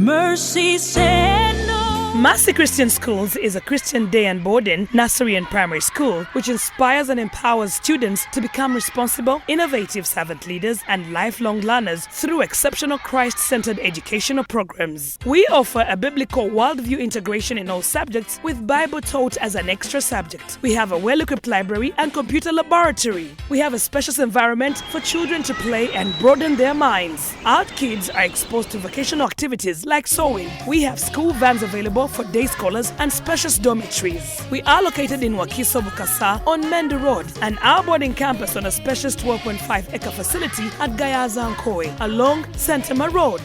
Mercy said no. Mercy Christian Schools is a Christian day and boarding nursery and primary school which inspires and empowers students to become responsible, innovative servant leaders and lifelong learners through exceptional Christ-centered educational programs. We offer a biblical worldview integration in all subjects with Bible taught as an extra subject. We have a well-equipped library and computer laboratory. We have a spacious environment for children to play and broaden their minds. Our kids are exposed to vocational activities like sewing. We have school vans available for day scholars and spacious dormitories. We are located in Wakiso Bukasa on Mende Road and our boarding campus on a spacious 12.5-acre facility at Gayaza Nkoe along Santema Road.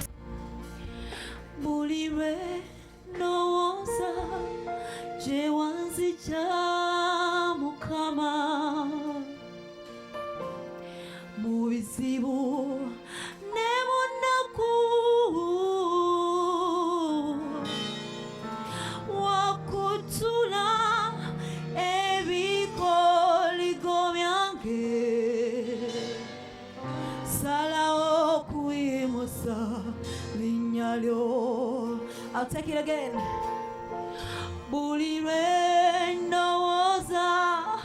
I'll take it again. Bulirendo oza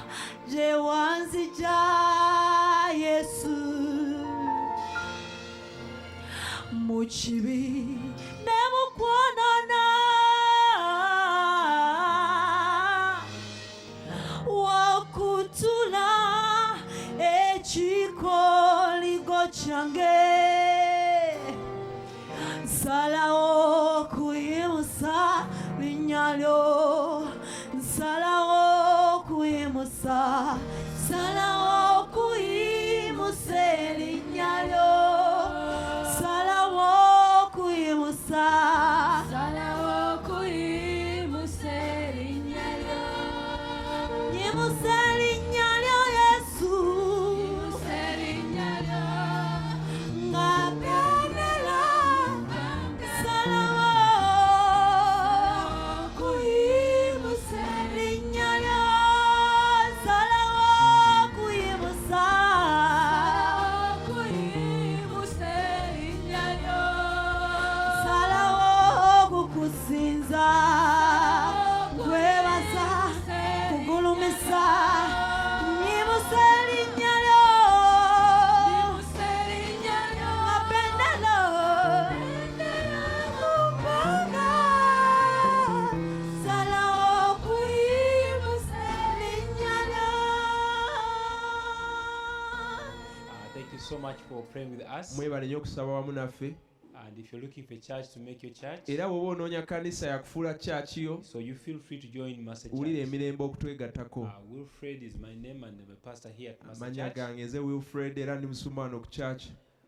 je wanzi ja Yesu muchibi nemukwanana wakutula echikoligo change Salao kuimusa linyalo Salao kuimusa Salao kuimuse linyalo Salao kuimusa Salao kuimuse linyalo Nimuse linyalo Yesu Nimuse linyalo Ngapenela so much for praying with us. Mwebale nnyo okusaba wamu naffe. And if you're looking for a church to make your church, era bw'oba onoonya kanisa yakufuula church yo, so you feel free to join Mercy wulira Church. emirembe okutwegattako. Wilfred is my name and I'm a pastor here at Mercy Amanya Church. gange nze Wilfred era ndi musumbaano ku church.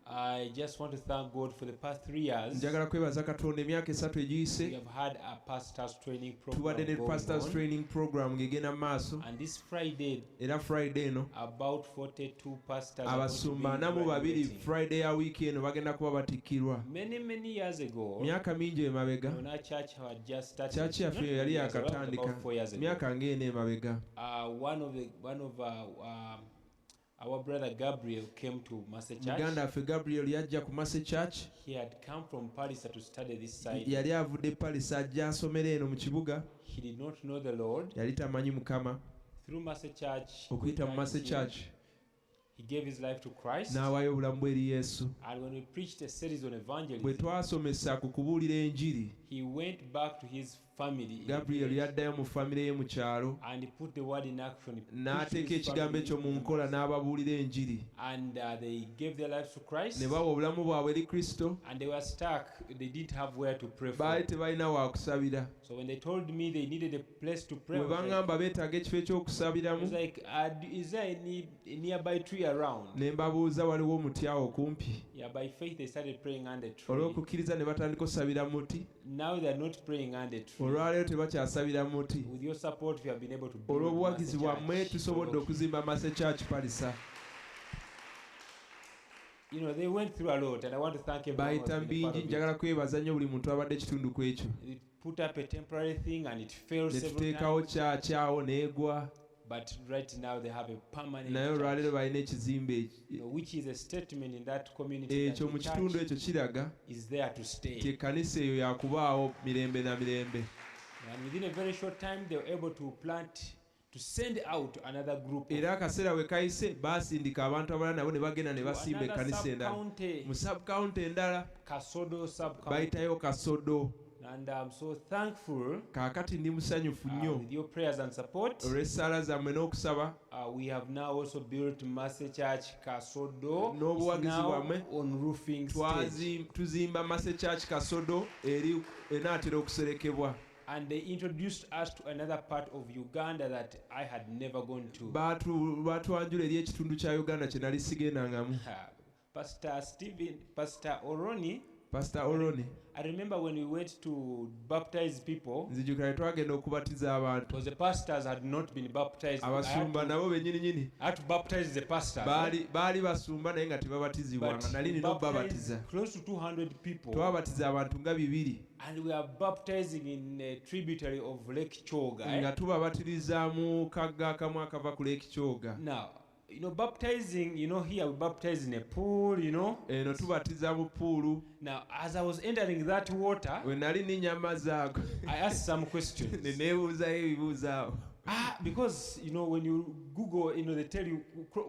I just want to thank God for the past 3 years. Njagala kwebaza Katonda emyaka 3 We egiyise. have had a pastor's training Tubadde ne program pastors going on. training program ng'egenda mu maaso. And this Friday, Era Friday eno about 42 pastors are going to abasumba be 42 graduating. Friday ya wiiki eno bagenda kuba batikkirwa. Many years ago, Myaka mingi emabega when our church had just started, church yaffe not yali years, around yakatandika about 4 years ago, myaka ng'eno emabega. one of our brother Gabriel came to Mercy Church. Muganda waffe Gabriel yajja ku Mercy Church. He had come from Paris to study this side. Yali avudde Paris ajja asomera eno mu kibuga. He did not know the Lord. Yali tamanyi Mukama. Through Mercy Church, Okuyita mu Mercy Church he gave his life to Christ. n'awaayo obulamu bwe eri Yesu. And when we preached a series on Bwe evangelism, twasomesa ku kubuulira enjiri, he went back to his family in Gabriel the village, yaddayo mu famire ye mu kyalo and he put the word in action. He preached to n'ateeka his ekigambo family ekyo mu nkola n'ababuulira enjiri. and they gave their lives to Christ. Ne bawa obulamu bwabwe eri Kristo. And they were stuck. They didn't have where to pray for. Baali tebalina wa kusabira. So when they told me they needed a place to pray, Bwe baŋŋamba beetaaga ekifo I was ekyokusabiramu, like, is there any nearby tree around? ne mbabuuza waliwo omuti awo kumpi. Yeah, by faith they started praying under tree. Olw'okukkiriza ne batandika osabira mu muti. Now they are not praying under tree. Olwaleero tebakyasabira mu muti. With your support, we have been able to build Olw'obuwagizi Mercy bwammwe Church. tusobodde okuzimba Mercy Church Palisa. You know, they went through a lot, and I want to thank everyone who Bayita has been a part bingi, of njagala it. kwebaza nnyo buli muntu abadde ekitundu kwekyo. They put up a temporary thing, and it failed Ne several tuteekawo times. kyaki awo n'egwa. but right now they have a permanent naye church, olwaleero balina ekizimbe which is a statement in that community that ekyo mu the kitundu church ekyo kiraga is there to stay. nti ekkanisa eyo yakubaawo mirembe na mirembe. And within a very short time, they were able to send out another group era akaseera we kayise baasindika abantu abalala nabo ne bagenda ne basimba ekkanisa endala mu subcounty endala Kasodo sub-county. bayitayo Kasodo. And I'm so thankful kaakati ndi musanyufu nnyo with your prayers and support. olw'essaala zammwe n'okusaba We have now also built Master Church Kasodo. N'obuwagizi It's now bwammwe. on roofing stage. tuzimba Master Church Kasodo eri enaatera okuserekebwa. And they introduced us to another part of Uganda that I had never gone to. Batwanjula eri ekitundu kya Uganda kye nali sigendangamu. Pastor Oroni, Pastor Oroni, I remember when we went to baptize people, nzijukira twagenda okubatiza abantu. because the pastors had not been baptized. Abasumba nabo bennyini I had to baptize the pastors. baali basumba naye nga tebabatizibwanga, nali we nina okubabatiza. baptized close to 200 people. Twabatiza abantu nga 200 And we are baptizing in a tributary of Lake Choga. nga tubabatiriza mu kagga akamu akava ku Lake Kyoga. Now, baptizing, here we baptize in a pool, Eno tubatiza mu puulu. Now, as I was entering that water, We nali ninya amazzi ago I asked some questions. ne neebuuzayo ebibuuzo awo. Because, when you Google, they tell you,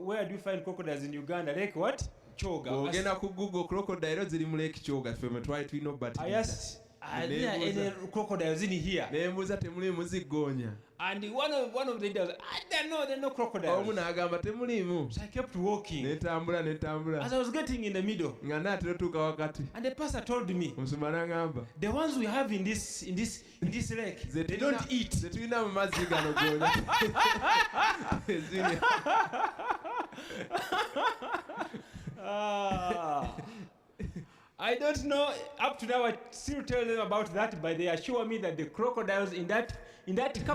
where do you find crocodiles in Uganda? Lake what? Choga. Ogenda ku Google crocodile ziri mu Lake Kyoga, ffe mwe twali tulina I okubatiriza. asked, are there any crocodiles in here? Ne mbuuza temuli muziggoonya. And one of the leaders, there are no crocodiles. Omu n'agamba temuliimu. So I kept walking. Ne ntambula. As I was getting in the middle, Nga naatera otuuka wakati. and the pastor told me, Omusumba n'agamba. the ones we have in this lake, Ze they tulina- don't eat. ze tulina mu mazzi gano goonya. Ezine. I don't know. Up to now, I still tell them about that, but they assure me that the crocodiles in that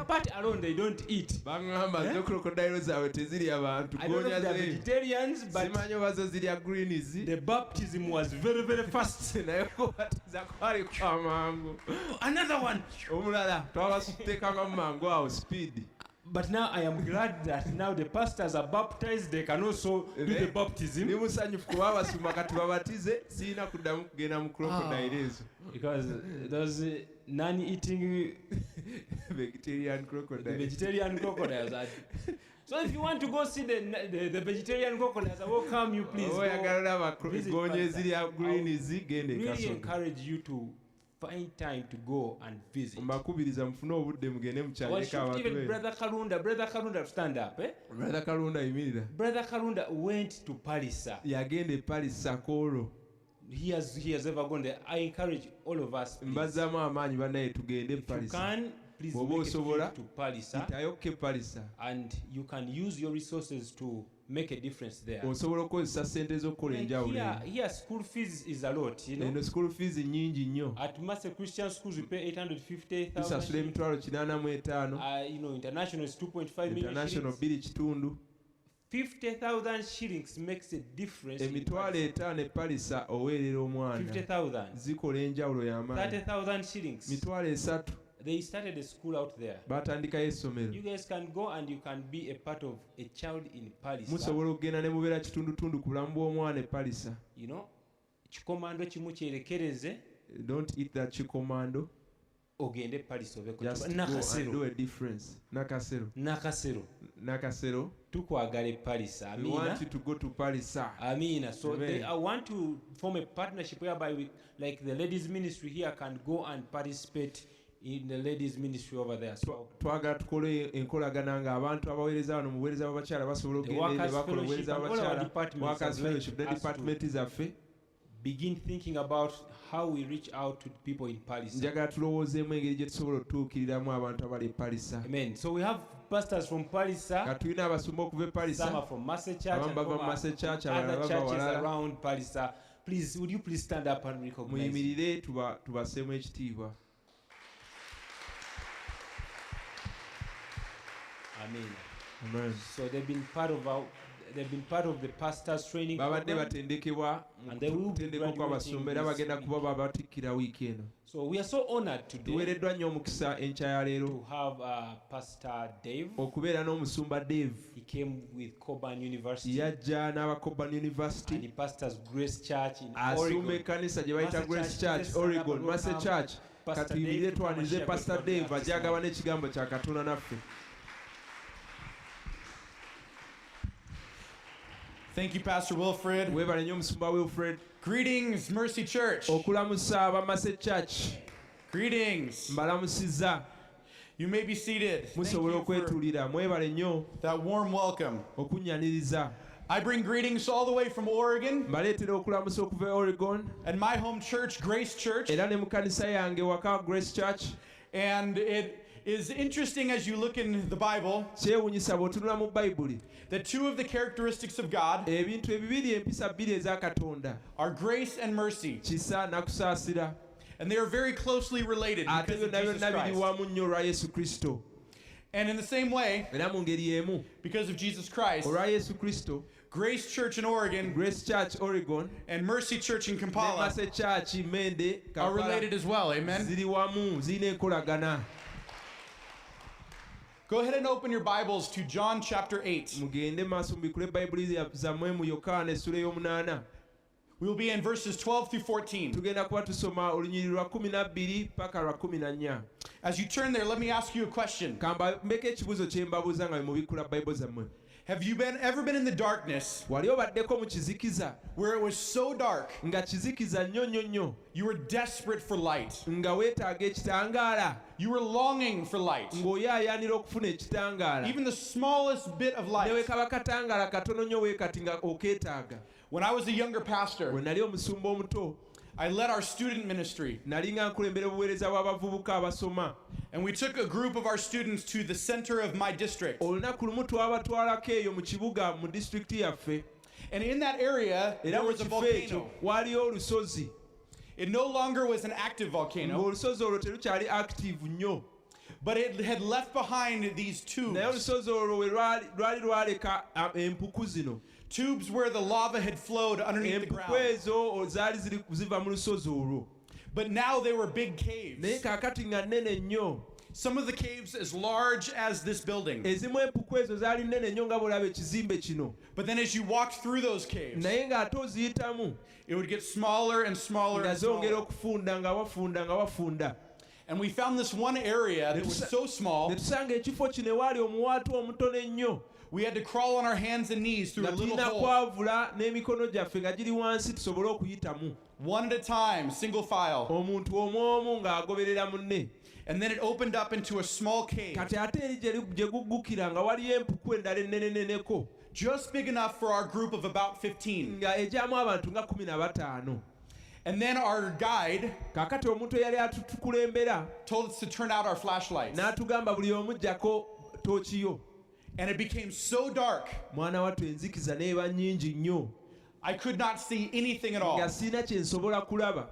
part alone, they don't eat. Baŋŋamba zo crocodile zaabwe tezirya bantu. I don't know Goonya if they're ze. vegetarians, but Simanyi oba zo zirya greens. the baptism was very, very fast. Naye okubatiza kwali kwa mangu. Another one. Omulala twabasutekanga mu mangu awo speed. But now I am glad that now the pastors are baptized. They can also do the Ndi baptism. musanyufu kuba abasumba kati babatize sirina kuddamu kugenda mu crocodile ezo. Because those non-eating Vegetarian crocodile. vegetarian crocodiles are. So if you want to go see the vegetarian crocodiles, I welcome you, please. Oyagala Go olaba visit goonya Pastor. ezirya greens genda Really Kasoga. encourage you to find time to go and visit. Mbakubiriza mufune obudde mugende I was mukyaleka shocked abantu even be. Brother Kalunda, stand up. Brother Kalunda yimirira. Brother Kalunda went to Palisa. Yagenda e Paris Sakolo. He has ever gone there. I encourage all of us. Please. Mbazaamu amaanyi bannaye tugende e If you Paris. can, please Bw'oba make a osobola, trip to Palisa, Itayoke Paris. and you can use your resources to make a difference there. Osobola okukozesa ssente z'okukola Like enjawulo. here, school fees is a lot, Eno school fees nnyingi nnyo. At Master Christian schools, we pay 850,000. Tusasula emitwalo 85. International is 2.5 million International shillings. 2 kitundu. 50,000 shillings makes a difference. in Emitwalo Paris. 5 e Paris oweerera omwana. 50,000. Zikola enjawulo y'amaanyi. 30,000 shillings. Mitwalo 3 They started a school out there. baatandikayo essomero. You guys can go and you can be a part of a child in Paris. Musobola okugenda ne mubeera kitundutundu ku bulamu bw'omwana e Paris. Kikomando kimu kyerekereze Don't eat that chikomando. ogende Paris obeko. Just go and do a difference. Nakasero. Tukwagala e Paris. We Amina. want you to go to Paris. Amina. So Amen. I want to form a partnership whereby we, like the ladies ministry here, can go and participate in the ladies ministry over there. So Twagala tukole enkolagana nga abantu abaweereza wano mu buweereza bw'abakyala basobola okugenda ne bakola obuweereza bw'abakyala. Workers Fellowship ne department zaffe. begin thinking about how we reach out to people in Paris. Njagala tulowoozeemu engeri gye tusobola otutuukiriramu abantu abali e Paris. Amen. So we have pastors from Paris. Nga tulina abasumba okuva e Paris. Some are from Master Church Abamu and bava from mu Master Church, abalala other bava churches walala. around Paris. Please, would you please stand up and recognize? Muyimirire tubaseemu ekitiibwa. Amen. Amen. So they've been part of they've been part of the pastors training babadde program. batendekebwa And they will be mutendeko kw'abasumba era graduating bagenda this kuba babatikkira wiiki eno. So we are so honored today tuweereddwa nnyo omukisa enkya ya leero to have Pastor Dave. okubeera n'omusumba Dave. He came with Coburn University yajja n'aba Coburn and University he pastors Grace Church in asumba Oregon. ekkanisa gye bayita Master Grace Church, Church Oregon Pastor Master Church. Pastor Katuyimire Dave to come and twanirize share Pastor God's word Dave with us ajja this agaba n'ekigambo kya Katonda naffe. Thank you, Pastor Wilfred. weebale nnyo omusumba Wilfred. Greetings, Mercy Church. okulamusa aba Master Church. Greetings. mbalamusizza. You may be seated. Thank musobola you for okwetuulira mwebale nnyo that warm welcome. okunyaniriza. I bring greetings all the way from Oregon mbaleetera okulamusa okuva e Oregon and my home church, Grace Church. era ne mu kanisa yange waka Grace Church. And it is interesting as you look in the Bible kyewuunyisa bw'otunula mu Bayibuli that two of the characteristics of God ebintu ebibiri empisa bbiri eza Katonda are grace and mercy. kisa nakusaasira And they are very closely related ate because of byonna Jesus byonna biri Christ. wamu nnyo olwa Yesu Kristo. And in the same way, era mu ngeri emu because of Jesus Christ, olwa Yesu Kristo Grace Church in Oregon Grace Church Oregon and Mercy Church in ne Kampala Master Church Mende are Kampala related as well. Amen. ziri wamu zirina enkolagana. Go ahead and open your Bibles to John chapter 8. mugende maaso mubikule Bayibuli zammwe mu Yokaana essula ey'omunaana. We will be in verses 12 through 14. tugenda kuba tusoma olunyiriri lwa 12 paka lwa 14. As you turn there, let me ask you a question. kamba mbeka ekibuuzo kye mbabuuza nga mubikula Bayibuli zammwe. Have you ever been in the darkness wali obaddeko mu kizikiza where it was so dark nga kizikiza nnyo nnyo nnyo you were desperate for light? nga weetaaga ekitangaala You were longing for light. ng'oyaayaanira okufuna ekitangaala Even the smallest bit of ne light. we kaba katangaala katono nnyo weekati nga okeetaaga. When I was a younger bwe pastor, nali omusumba omuto I led our student ministry. nali nga nkulembera obuweereza bw'abavubuka abasoma. And we took a group of our students to the center of my district. olunaku lumu twabatwalako eyo mu kibuga mu disitulikiti yaffe And in that area, era there mu was a kifo ekyo volcano. waliyo olusozi It no longer was an active volcano, ng'olusozi olwo terukyali active nnyo but it had left behind these naye tubes. olusozi olwo we lwali lwaleka empuku zino. Tubes where the lava had flowed underneath the empuku ground. ezo zaali ziva mu lusozi olwo But now they were big naye caves. kaakati nga nnene nnyo. Some of the caves as large as this building. ezimu empuku ezo zaali nnene nnyo nga bw'olaba ekizimbe kino But then as you walked through those caves, naye ng'ate oziyitamu it would get smaller and smaller nga and zongera smaller. okufunda nga wafunda. And we found this one area that was so small, ne tusanga ekifo kino ewaali omuwaatu omutono ennyo we had to crawl on our hands and knees through nga a little tulina hole. kwavula n'emikono gyaffe nga giri wansi tusobole okuyitamu. One at a time, single file. omuntu omu ng'agoberera munne. And then it opened up into a small cave, kati ate eri gye guggukira nga waliyo empuku endala enneneneneko just big enough for our group of about 15. nga ejyamu abantu nga 15. And then our guide kaakati omuntu eyali atukulembera told us to turn out our flashlights. n'atugamba buli omu ggyako tookiyo. And it became so dark, mwana wattu enzikiza n'eba nnyingi nnyo I could not see anything at nga all. siina kye nsobola kulaba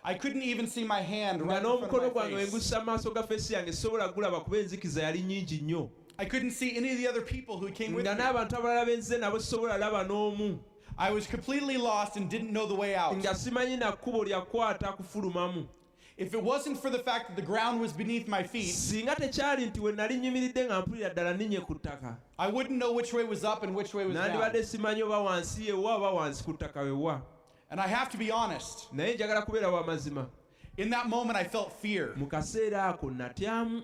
I couldn't even see my hand nga right in front n'omukono of my gwange face. wengussa maaso ga feesi yange sobola gulaba kuba enzikiza yali nnyingi nnyo I couldn't see any of the other people who came with nga me. n'abantu abalala benze nabo sobola laba n'omu I was completely lost and didn't know the way out. nga simanyi na kkubo lyakwata kufulumamu. If it wasn't for the fact that the ground was beneath my feet, singa tekyali nti we nali nyumiridde nga mpulira ddala ninye ku ttaka I wouldn't know which way was up and which way was down. nandibadde simanyi oba wansi yewa oba wansi ku ttaka wewa. And I have to be honest, naye njagala kubeera wa mazima in that moment I felt fear. mu kaseera ako natyamu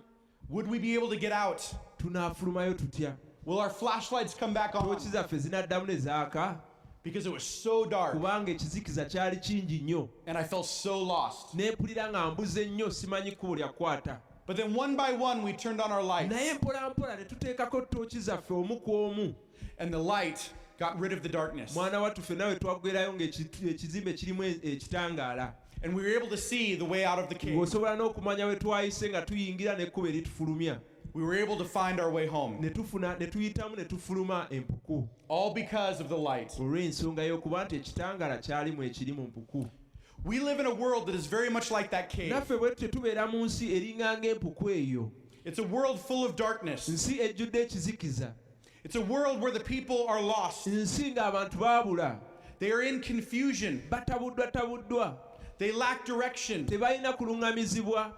Would we be able to get out? tunaafulumayo tutya? Will our flashlights come back on? tooki zaffe zinaddamu ne zaaka Because it was so dark kubanga ekizikiza kyali kingi nnyo and I felt so lost. neempulira nga mbuze nnyo simanyi kkubo lyakwata. But then one by one we turned on our lights naye mpolampola ne tuteekako tooki zaffe omu ku omu. and the light got rid of the darkness. mwana wattu ffenna we twaggwerayo ng'ekizimbe kirimu ekitangaala And we were able to see the way out of the cave. ng'osobola n'okumanya we twayise nga tuyingira n'ekkubo eritufulumya. We were able to find our way home. ne tuyitamu ne tufuluma empuku All because of the light. olw'ensonga y'okuba nti ekitangaala kyalimu ekiri mu mpuku. We live in a world that is very much like that cave. naffe bwe tutyo tubeera mu nsi eringa ng'empuku eyo. It's a world full of darkness. nsi ejjudde ekizikiza. It's a world where the people are lost. Ensi ng'abantu baabula, They are in confusion. batabuddwa, They lack direction. tebalina kulungamizibwa.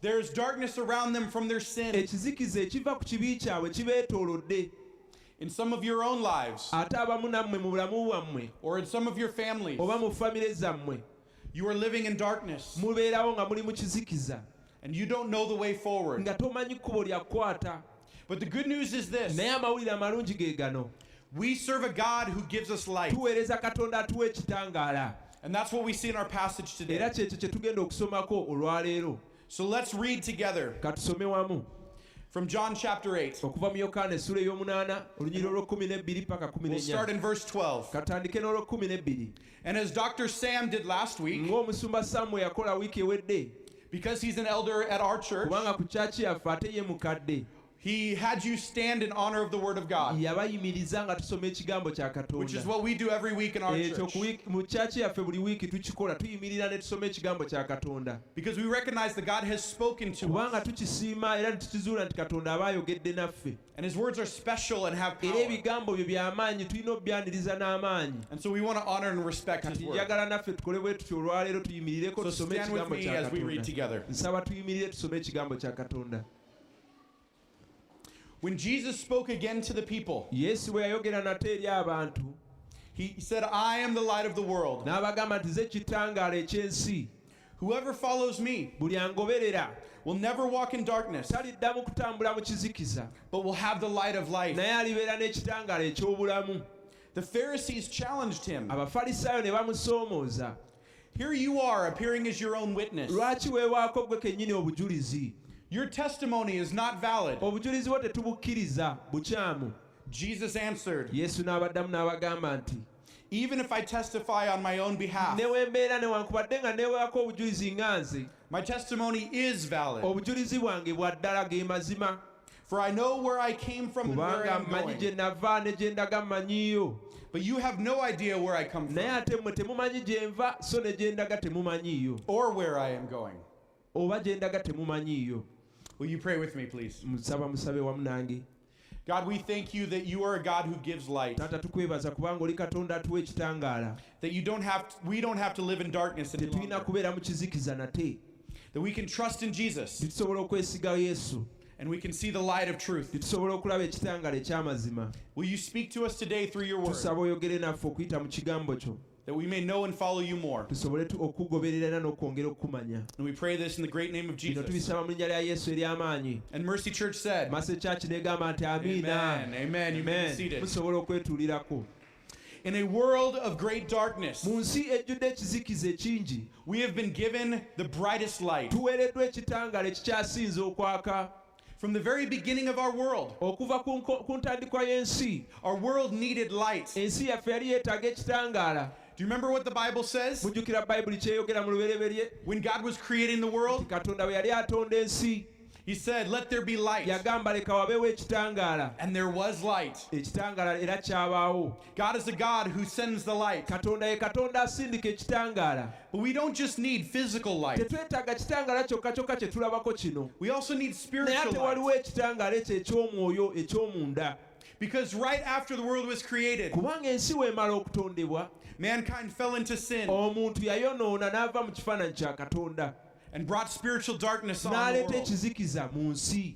There's darkness around them from their sin. Ekizikiza ekiva ku kibi kyabwe kibeetoolodde. In some of your own lives, Ate abamu nammwe mu bulamu bwammwe or in some of your families, oba mu famire zammwe you are living in darkness mubeerawo nga muli mu kizikiza and you don't know the way forward. nga tomanyi kkubo lya kukwata. But the good news is this: Naye amawulire amalungi ge gano, we serve a God who gives us light. tuweereza Katonda atuwa ekitangaala, And that's what we see in our passage era today. kyekyo kye tugenda okusomako olwaleero. So let's read together Katusome wamu from John chapter 8. okuva mu Yokaana essula ey'omunaana olunyiriro olw'ekkumi paka We'll start 14. in verse 12. Katandike n'olw'ekkumi. And as Dr. Sam did last week, Ng'omusumba Samu yakola wiiki ewedde, because he's an elder at our church, kubanga ku kyaki yaffe ate ye mukadde, he had you stand in honor of the Word of God, yabayimiriza nga tusoma ekigambo kya which is Katonda. what we do every week in our Ekyo church. mu kyaki yaffe buli wiiki tukikola, tuyimirira ne tusoma ekigambo kya Katonda. Because we recognize that God has spoken to Kubanga us, tukisiima era ne tukizuula nti Katonda aba ayogedde naffe. and His words are special and have Era power. ebigambo byo by'amaanyi, tulina obyaniriza n'amaanyi. And so we want to honor and respect His Kati word. njagala naffe tukole bwe tutyo olwaleero tuyimirireko So tusome stand with ekigambo me kya as we read Katonda. together. Nsaba tuyimirire tusome ekigambo kya Katonda. When Jesus spoke again to the people, Yesu bwe yayogera nate eri abantu, He said, I am the light of the world. n'abagamba nti ze kitangaala eky'ensi. Whoever follows me Buli angoberera will never walk in darkness, taliddamu kutambula mu kizikiza, but will have the light of life. naye alibeera n'ekitangaala eky'obulamu. The Pharisees challenged Him. Abafalisaayo ne bamusoomooza, Here you are, appearing as your own witness. lwaki weewaako gwe kennyini obujulizi? Your testimony is not valid. Obujulizi bwo tetubukkiriza, bukyamu. Jesus answered, Yesu n'abaddamu n'abagamba nti, Even if I testify on my own behalf, ne wembeera newankubadde nga neewaako obujulizi nga nze, my testimony is valid. obujulizi bwange bwa ddala ge mazima. For I know where I came from and where I Kubanga am mmanyi gye going. nava ne gye ndaga mmanyiyo. But you have no idea where I come Naye from ate mmwe temumanyi gye nva, so ne gye ndaga temumanyiyo. or where I am going. Oba gye ndaga temumanyiyo. Will you pray with me, please? Musaba musabe wamu nange. God, we thank you that you are a God who gives light. Taata tukwebaza kubanga oli Katonda atuwa ekitangaala. That we don't have to live in darkness any Tetulina longer. kubeera mu kizikiza nate. That we can trust in Jesus Tusobola okwesiga Yesu. and we can see the light of truth. Tusobola okulaba ekitangaala eky'amazima. Will you speak to us today through your word Tusaba oyogere naffe okuyita mu kigambo kyo. that we may know and follow you more? Tusobole okugoberera era n'okwongera okukumanya. And we pray this in the great name of Bino Jesus. tubisaba mu linnya lya Yesu ery'amaanyi. And Mercy Church said, Masse Church n'egamba nti amiina. Amen. Amen. You may be Amen. seated. Musobola okwetuulirako. In a world of great darkness, Mu nsi ejjudde ekizikiza ekingi, we have been given the brightest light. tuweereddwa ekitangaala ekikyasinze okwaka. From the very beginning of our world, Okuva ku ntandikwa y'ensi, our world needed light. Do ensi yaffe yali yeetaaga ekitangaala. you remember what the Bible says? Mujjukira Bayibuli kyeyogera mu lubereberye. When God was creating the world, Katonda bwe yali atonda ensi, He said, Let there be light. yagamba leka wabeewo ekitangaala. And there was light. Ekitangaala era kyabaawo. God is a God who sends the light. Katonda ye Katonda asindika ekitangaala. But we don't just need physical light, Tetwetaaga kitangaala kyokka kyokka kye tulabako kino. we also need Naye spiritual ate light. waliwo ekitangaala ekyo eky'omwoyo eky'omunda. Because right after the world was created, Kubanga ensi weemala okutondebwa, mankind fell into sin omuntu yayonoona n'ava mu kifaananyi kya Katonda. and brought spiritual darkness on the N'aleeta world. ekizikiza mu nsi.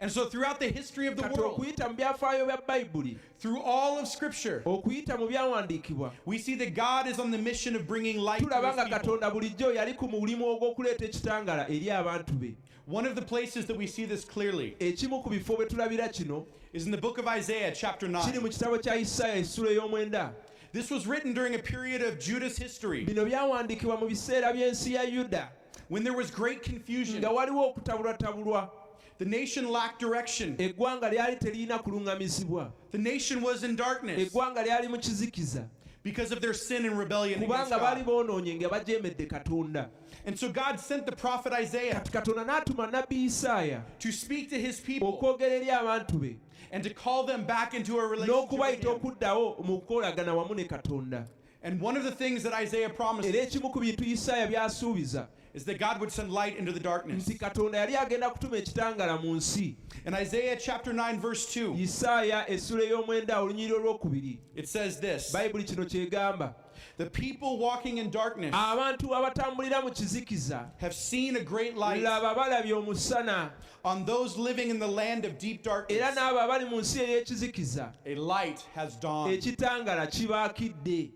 And so throughout the history of the Kati world, okuyita mu byafaayo bya Bayibuli, through all of Scripture, okuyita mu byawandiikibwa, we see that God is on the mission of bringing light to tulaba His nga people. Katonda bulijjo yali ku mulimu ogw'okuleeta ekitangaala eri abantu be. One of the places that we see this clearly Ekimu ku bifo bwe tulabira kino is in the book of Isaiah, chapter kiri 9. mu kitabo kya Isaaya essula ey'omwenda. This was written during a period of Judah's history Bino byawandiikibwa mu biseera by'ensi ya Yuda, when there was great confusion. nga waliwo okutabulwatabulwa. The nation lacked direction. Eggwanga lyali teriyina kulungamizibwa. The nation was in darkness Eggwanga lyali mu kizikiza. because of their sin and rebellion against Kubanga baali God. boonoonye nga bajeemedde Katonda. And so God sent the prophet Isaiah Kati Katonda n'atuma Nabbi Isaaya to speak to His people okwogera eri abantu be and to call them back into a relationship with n'okubayita Him. okuddawo mu kukolagana wamu ne Katonda. And one of the things that Isaiah promised Era ekimu ku bintu Isaaya by'asuubiza is that God would send light into the darkness. nti katonda yali agenda kutuma ekitangaala mu nsi. In Isaiah chapter 9 verse 2, Isaaya essula ey'omwenda olunyiriri olwokubiri it says this: bayibuli kino kyegamba, the people walking in darkness abantu abatambulira mu kizikiza have seen a great light. laba balabye omusana, On those living in the land of deep darkness, era n'abo abali mu nsi ey'ekizikiza a light has dawned. ekitangaala kibaakidde.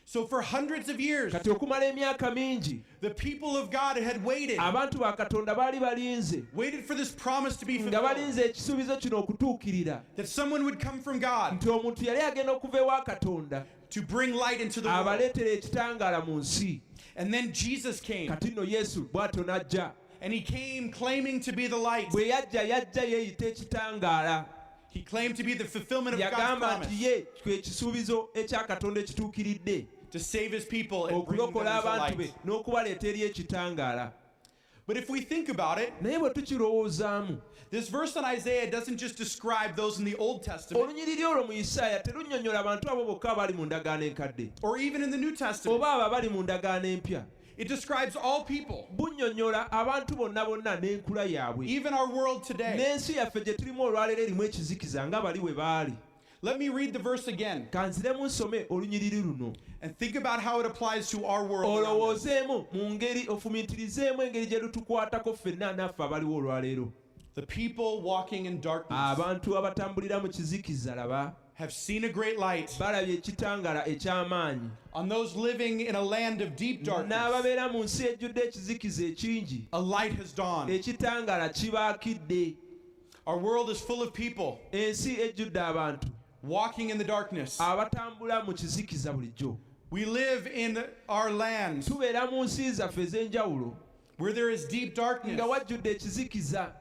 So for hundreds of years, Kati okumala emyaka mingi the people of God had waited abantu ba katonda baali balinze for this promise to be nga fulfilled, balinze ekisuubizo kino okutuukirira, that someone would come from God nti omuntu yali agenda okuva ewa katonda to bring light into the world. abaleetera ekitangaala mu nsi. And then Jesus came, Kati nno Yesu bw'atyo n'ajja. and he came claiming to be the light. Bwe yajja yeeyita ekitangaala. He claimed to be the fulfillment of God's Yagamba promise nti ye kwe kisuubizo ekya katonda ekituukiridde to save his people and bring them into okulokola abantu be light. n'okubaleeta eri ekitangaala. But if we think about it, Naye bwe tukirowoozaamu, this verse in Isaiah doesn't just describe those in the Old Testament olunyiriri olwo mu Isaaya terunnyonnyola abantu abo bokka abali mu ndagaano enkadde or even in the New Testament. oba abo abali mu ndagaano empya. It describes all people, Bunnyonnyola abantu bonna bonna n'enkula yaabwe. even our world today. N'ensi yaffe gye tulimu olwaleero erimu ekizikiza nga bali bwe baali. Let me read the verse again Kanziremu nsome olunyiriri luno. and think about how it applies to our world. around us. Olowoozeemu mu ngeri ofumiitirizeemu engeri gye lutukwatako ffenna naffe abaliwo olwaleero. The people walking in darkness Abantu abatambulira mu kizikiza laba have seen a great light. balabye ekitangaala eky'amaanyi. On those living in a land of deep darkness, N'ababeera mu nsi ejjudde ekizikiza ekingi, a light has dawned. ekitangaala kibaakidde. Our world is full of people Ensi ejjudde abantu walking in the darkness. abatambula mu kizikiza bulijjo. We live in our lands Tubeera mu nsi zaffe ez'enjawulo where there is deep darkness. nga wajjudde ekizikiza.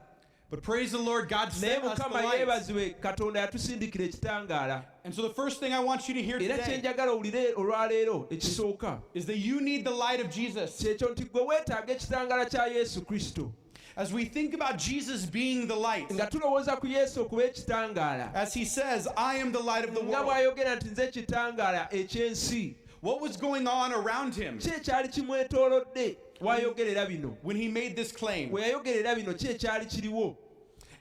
But praise the Lord, God Naye sent us the Mukama light. yeebazibwe, Katonda yatusindikira ekitangaala. And so the first thing I want you to hear Era today kyenjagala owulire olwaleero ekisooka is that you need the light of Jesus. kyekyo nti gwe weetaaga ekitangaala kya Yesu Kristo. As we think about Jesus being the light, Nga tulowooza ku Yesu okuba ekitangaala, as he says, I am the light of the nga world. bw'ayogera nti nze ekitangaala eky'ensi. What was going on around him Ki ekyali kimwetoolodde w'ayogerera bino? when he made this claim? Bwe yayogerera bino ki ekyali kiriwo?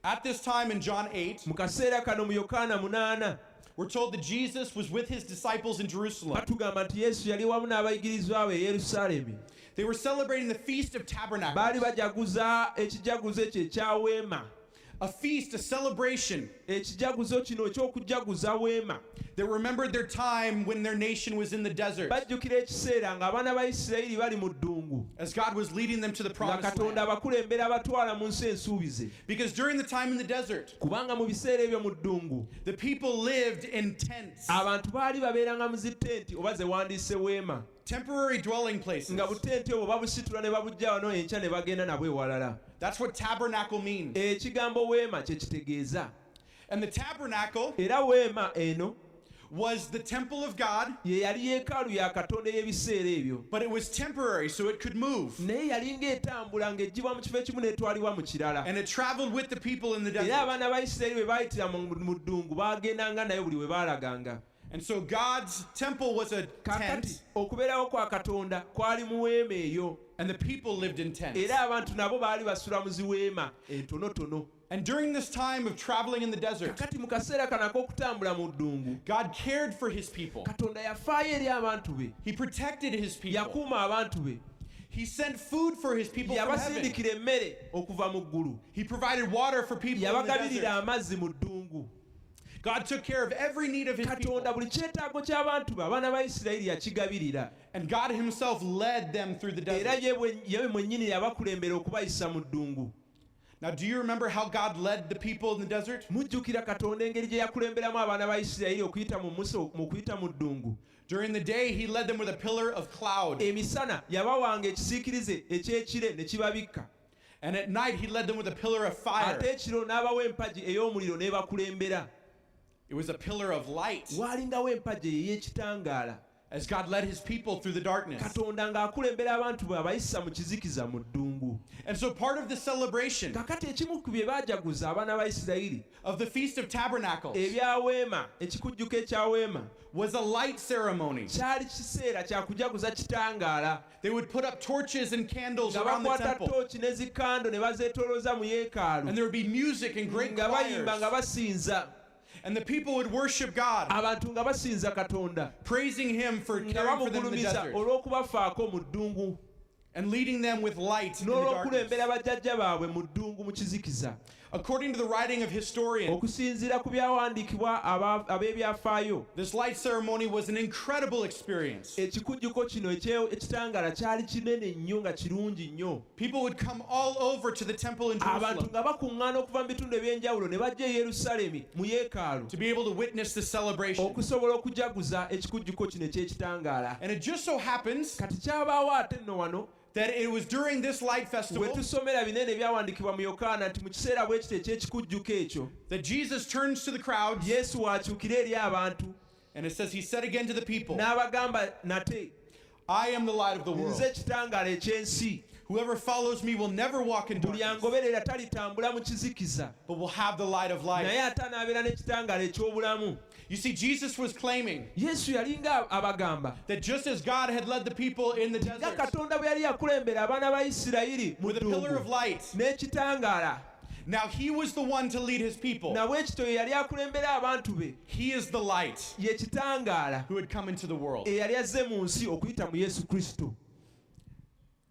At this time in John 8, Mu kaseera kano mu Yokaana 8 we're told that Jesus was with his disciples in Jerusalem. batugamba nti Yesu yali wamu n'abayigirizwa be e Yerusaalemi. They were celebrating the Feast of Baali Tabernacles, bajaguza ekijaguzo ekyo ekya Weema. a feast, a celebration Ekijaguzo kino eky'okujaguza Weema. that remembered their time when their nation was in the desert, Bajjukira ekiseera ng'abaana ba Isirayiri bali mu ddungu, as God was leading them to the nga promised Katonda land. abakulembera abatwala mu nsi ensuubize. Because during the time in the desert, Kubanga mu biseera ebyo mu ddungu the people lived in tents, abantu baali babeeranga mu zitenti oba ze wandiise weema, temporary dwelling places. nga butenti obwo babusitula ne babujja wano enkya ne bagenda nabwo ewalala. That's what tabernacle means. Ekigambo weema kye kitegeeza. And the tabernacle Era weema eno was the temple of God, ye yali yeekaalu ya Katonda ey'ebiseera ebyo, but it was temporary, so it could move. naye yali ng'etambula ng'eggyibwa mu kifo ekimu n'etwalibwa mu kirala. And it traveled with the people in the Era desert. abaana ba Isirayiri bwe baayitira mu ddungu baagendanga naye buli we baalaganga. And so God's temple was a Kaakati tent, okubeerawo kwa Katonda kwali mu weema eyo, and the people lived in tents. era abantu nabo baali basula mu ziweema entonotono. And during this time of traveling in the desert, Kakati mu kaseera kano ak'okutambula mu ddungu, God cared for his people. Katonda yafaayo eri abantu be, He protected his people. yakuuma abantu be, He sent food for his people from heaven. yabasindikira emmere okuva mu ggulu, He provided water for people in the yabagabirira desert. amazzi mu ddungu. God took care of every need of his people. Katonda buli kyetaago ky'abantu be abaana ba Isirayiri yakigabirira, And God himself led them through the era desert. ye mwennyini yabakulembera okubayisa mu ddungu. Now, do you remember how God led the people in the desert? Mujjukira Katonda engeri gye yakulemberamu abaana ba Isirayiri okuyita mu kuyita mu ddungu. During the day, he led them with a pillar of cloud. Emisana yabawanga ekisiikirize eky'ekire ne kibabikka, And at night, he led them with a pillar of fire. ate ekiro n'abawa empagi ey'omuliro n'ebakulembera. It was a pillar of light. Waalingawo empagi ey'ekitangaala. as God led his people through the darkness. Katonda ng'akulembera abantu be abayisa mu kizikiza mu ddungu. And so part of the celebration Kakati ekimu ku bye baajaguza abaana ba Isirayiri of the Feast of Tabernacles ebyaweema ekikujjuko ekyaweema was a light ceremony. kyali kiseera kya kujaguza kitangaala. They would put up torches and candles nga around the bakwata temple. tooki ne zikando ne bazeetoolooza mu yeekaalu And there would be music and great nga bayimba nga choirs. basinza. And the people would worship God, Abantu nga basinza Katonda praising him for nga caring for them in the bamugulumiza desert olw'okubafaako mu ddungu and leading them with light in the darkness. n'olw'okulembera bajjajja baabwe mu ddungu mu kizikiza. According to the writing of historians, Okusinziira ku byawandiikibwa ab'ebyafaayo, this light ceremony was an incredible experience. ekikujjuko kino ekitangaala kyali kinene nnyo nga kirungi nnyo. People would come all over to the temple in Abantu Jerusalem nga bakuŋŋaana okuva mu bitundu eby'enjawulo ne bajja e Yerusaalemi mu yeekaalu to be able to witness the celebration. okusobola okujaguza ekikujjuko kino eky'ekitangaala. And it just so happens Kati kyabaawo ate nno wano that it was during this light we festival tusomera binene ebyawandiikibwa mu Yokaana nti mu kiseera bwe kiti eky'ekikujjuko ekyo that Jesus turns to the crowds, Yesu waakyukira eri abantu and it says he said again to the people, n'abagamba nate, I am the light of the world. nze ekitangaala eky'ensi. Whoever follows me will never walk in Buli darkness, angoberera talitambula mu kizikiza, but will have the light of naye life. ate anaabeera n'ekitangaala eky'obulamu. You see, Jesus was claiming Yesu yalinga abagamba that just as God had led the people in the nga desert Katonda bwe yali yakulembera abaana ba Isirayiri mu with a pillar of ddungu light, n'ekitangaala, now he was the one to lead his people. nabwe ekito ye yali akulembera abantu be, He is the light ye kitangaala who had come into the world. eyali azze mu nsi okuyita mu Yesu Kristo.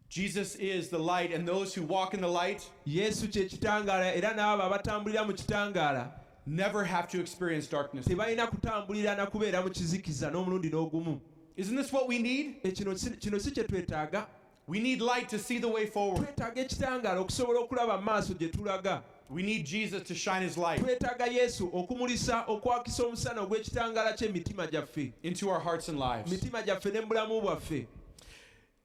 Jesus is the light, and those who walk in the light Yesu kye kitangaala, era n'abo abatambulira mu kitangaala never have to experience darkness. tebalina kutambulira na kubeera mu kizikiza n'omulundi n'ogumu. Isn't this what we need? Kino si kye twetaaga. We need light to see the way forward. Twetaaga ekitangaala okusobola okulaba mu maaso gye tulaga. We need Jesus to shine his light Twetaaga Yesu okumulisa okwakisa omusana ogw'ekitangaala ky'emitima gyaffe, into our hearts and lives. mitima gyaffe ne mu bulamu bwaffe.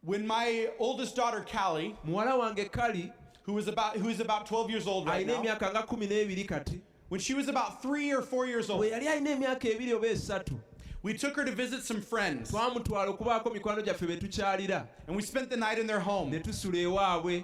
When my oldest daughter Callie, Muwala wange Kali who is about 12 years old right alina now, emyaka nga 12 kati, when she was about 3 or 4 years old, bwe yali alina emyaka 2 oba 3, we took her to visit some friends, twamutwala okubaako mikwano gyaffe be tukyalira and we spent the night in their home. ne tusula ewaabwe.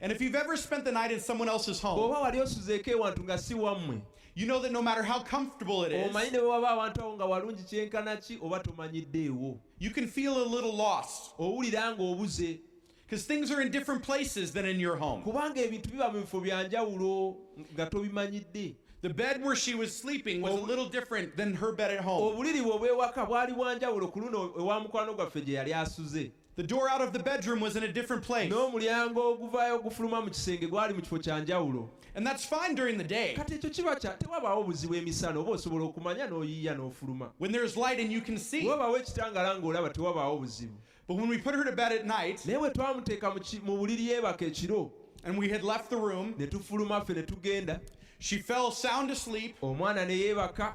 And if you've ever spent the night in someone else's home, Bw'oba wali osuzeeko ewantu nga si wammwe, you know that no matter how comfortable it is, omanyi ne bwe waba awantu awo nga walungi kyenkana ki oba tomanyiddeewo, you can feel a little lost owulira ng'obuze, because things are in different places than in your home. kubanga ebintu biba mu bifo bya njawulo nga tobimanyidde. The bed where she was sleeping was a little different than her bed at home. Obuliri bwe obw'ewaka bwali bwa njawulo ku luno ewa mukwano gwaffe gye yali asuze, The door out of the bedroom was in a different place. n'omulyango oguvaayo ogufuluma mu kisenge gwali mu kifo kya njawulo. And that's fine during the day. Kati ekyo kiba tewabaawo obuzibu emisana oba osobola okumanya n'oyiiya n'ofuluma. When there's light and you can see. Wabaawo ekitangaala ng'olaba tewabaawo buzibu. But when we put her to bed at night Naye bwe twamuteeka mu buliri yeebaka ekiro and we had left the room, ne tufuluma ffe ne tugenda, she fell sound asleep omwana ne yeebaka,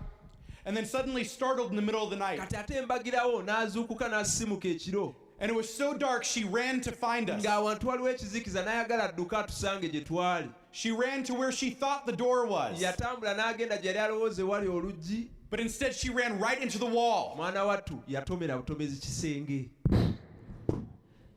and then suddenly startled in the middle of the night. kati ate mbagirawo n'azuukuka n'asisimuka ekiro, And it was so dark, she ran to find us. ng'awantu waliwo ekizikiza n'ayagala adduke atusange gye twali. She ran to where she thought the door was. Yatambula n'agenda gye yali alowooza wali oluggi, But instead, she ran right into the wall mwana wattu yatomera butomezi kisenge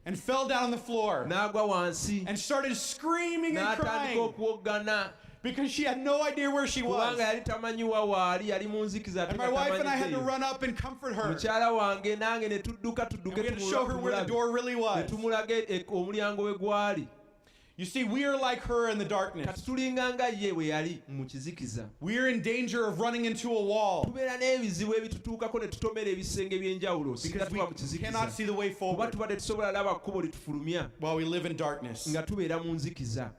and fell down on the floor n'agwa wansi and started screaming and n'atandika crying okuwoggana because she had no idea where she was. kubanga yali tamanyiwa waali, yali mu nzikiza ate And nga my wife and I had to tamanyiddeyo. run up and comfort her. Mukyala wange nange ne tudduka And we had to tudduke show her where the door really ne was. tumulaga omulyango we gwali. You see, we are like her in the Kati darkness. tulinga nga ye bwe yali mu kizikiza. We are in danger of running into a wall Tubeera n'ebizibu ebitutuukako ne tutomera ebisenge by'enjawulo singa because we tuba mu cannot kizikiza, see the way kuba forward tuba tetusobola laba kkubo litufulumya while we live in darkness. nga tubeera mu nzikiza.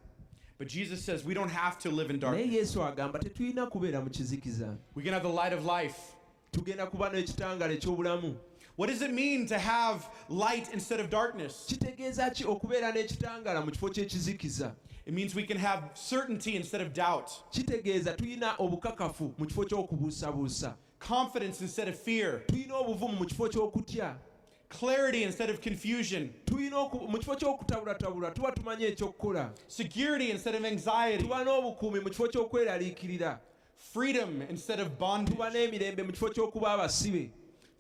But Jesus says we don't have to live in Naye darkness. Yesu agamba tetulina kubeera mu kizikiza, We can have the light of life. tugenda kuba n'ekitangaala eky'obulamu. What does it mean to have light instead of darkness? Kitegeeza ki okubeera n'ekitangaala mu kifo ky'ekizikiza? It means we can have certainty instead of doubt, Kitegeeza tulina obukakafu mu kifo ky'okubuusabuusa, confidence instead of fear, tulina obuvumu mu kifo ky'okutya, clarity instead of confusion, tulina mu kifo ky'okutabulatabula tuba tumanyi ekyokukola, security instead of anxiety, tuba n'obukuumi mu kifo ky'okweraliikirira, freedom instead of tuba bondage, n'emirembe mu kifo ky'okuba abasibe,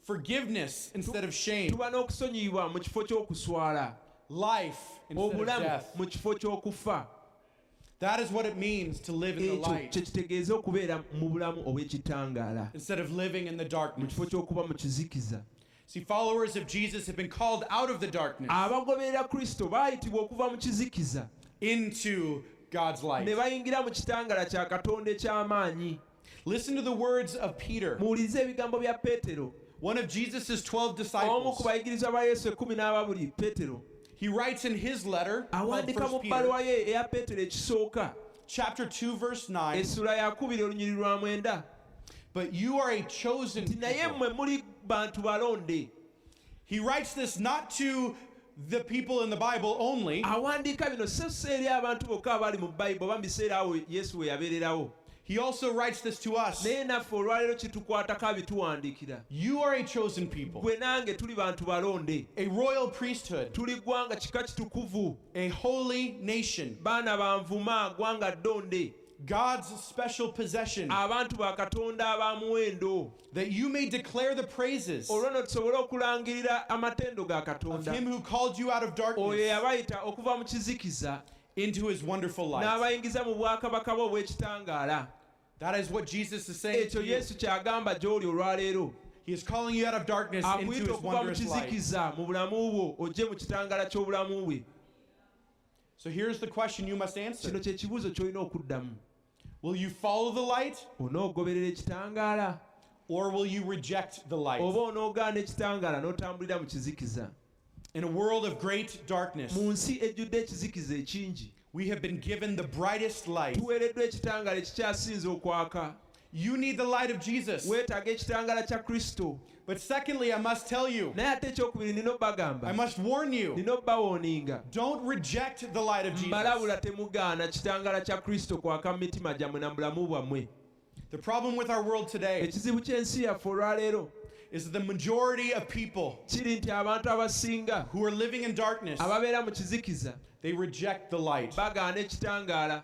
forgiveness instead of shame, tuba n'okusonyiyibwa mu kifo ky'okuswala, life instead of obulamu death. mu kifo ky'okufa. That is what it means to live in the Ekyo light kye kitegeeza okubeera mu bulamu obw'ekitangaala instead of living in the mu darkness. kifo ky'okuba mu kizikiza. See, followers of Jesus have been called out of the darkness Abagoberera Kristo baayitibwa okuva mu kizikiza into God's ne light. bayingira mu kitangaala kya Katonda eky'amaanyi. Listen to the words of Peter, Muwulize ebigambo bya Peetero, one of Jesus' 12 omu disciples. ku bayigirizwa ba Yesu 12. Peetero He writes in his letter, called awandiika mu 1 Peter, bbaluwa ye eya Peetero ekisooka, chapter 2, verse 9, essula ya 2 olunyiri lwa 9, but you are a chosen nti naye people. mmwe muli bantu balonde. He writes this not to the people in the Bible only, Awandiika bino so eri abantu bokka abali mu Bayibuli oba mu biseera awo Yesu we yabeererawo. he also writes this to us. Naye naffe olwaleero kitukwatako abituwandiikira. You are a chosen people, Gwe nange tuli bantu balonde, a royal priesthood, tuli ggwanga kika kitukuvu, a holy nation, baana ba nvuma, ggwanga ddonde, God's special possession, abantu ba Katonda ab'amuwendo, that you may declare the praises olwo nno tusobole okulangirira amatendo ga of Katonda, him who called you out of oyo darkness yabayita okuva mu kizikiza into his wonderful light. n'abayingiza mu bwakabaka bwe obw'ekitangaala. That is what Jesus is saying to Ekyo you. Yesu ky'agamba gy'oli olwaleero. He is calling you out of darkness into Akuyita his okuva mu wondrous light. kizikiza mu bulamu bwo ojje mu kitangaala ky'obulamu bwe. So here's the question you must answer. Kino kye kibuuzo ky'olina okuddamu. Will you follow the light Onoogoberera ekitangaala or will you reject the light? oba onoogaana ekitangaala n'otambulira mu kizikiza? In a world of great darkness, Mu nsi ejjudde ekizikiza ekingi, we have been given the brightest light. tuweereddwa ekitangaala ekikyasinze okwaka. You need the light of Jesus. Weetaaga ekitangaala kya Kristo. But secondly, I must tell you, Naye ate ekyokubiri nina I obbagamba, must warn you, nina obbawooninga, don't reject the light of Jesus. mbalabula temugaana kitangaala kya Kristo kwaka mu mitima gyammwe na mu bulamu bwammwe. The problem with our world today Ekizibu ky'ensi yaffe olwaleero is that the majority of people kiri nti abantu abasinga who are living in darkness, ababeera mu kizikiza they reject the light. bagaana ekitangaala.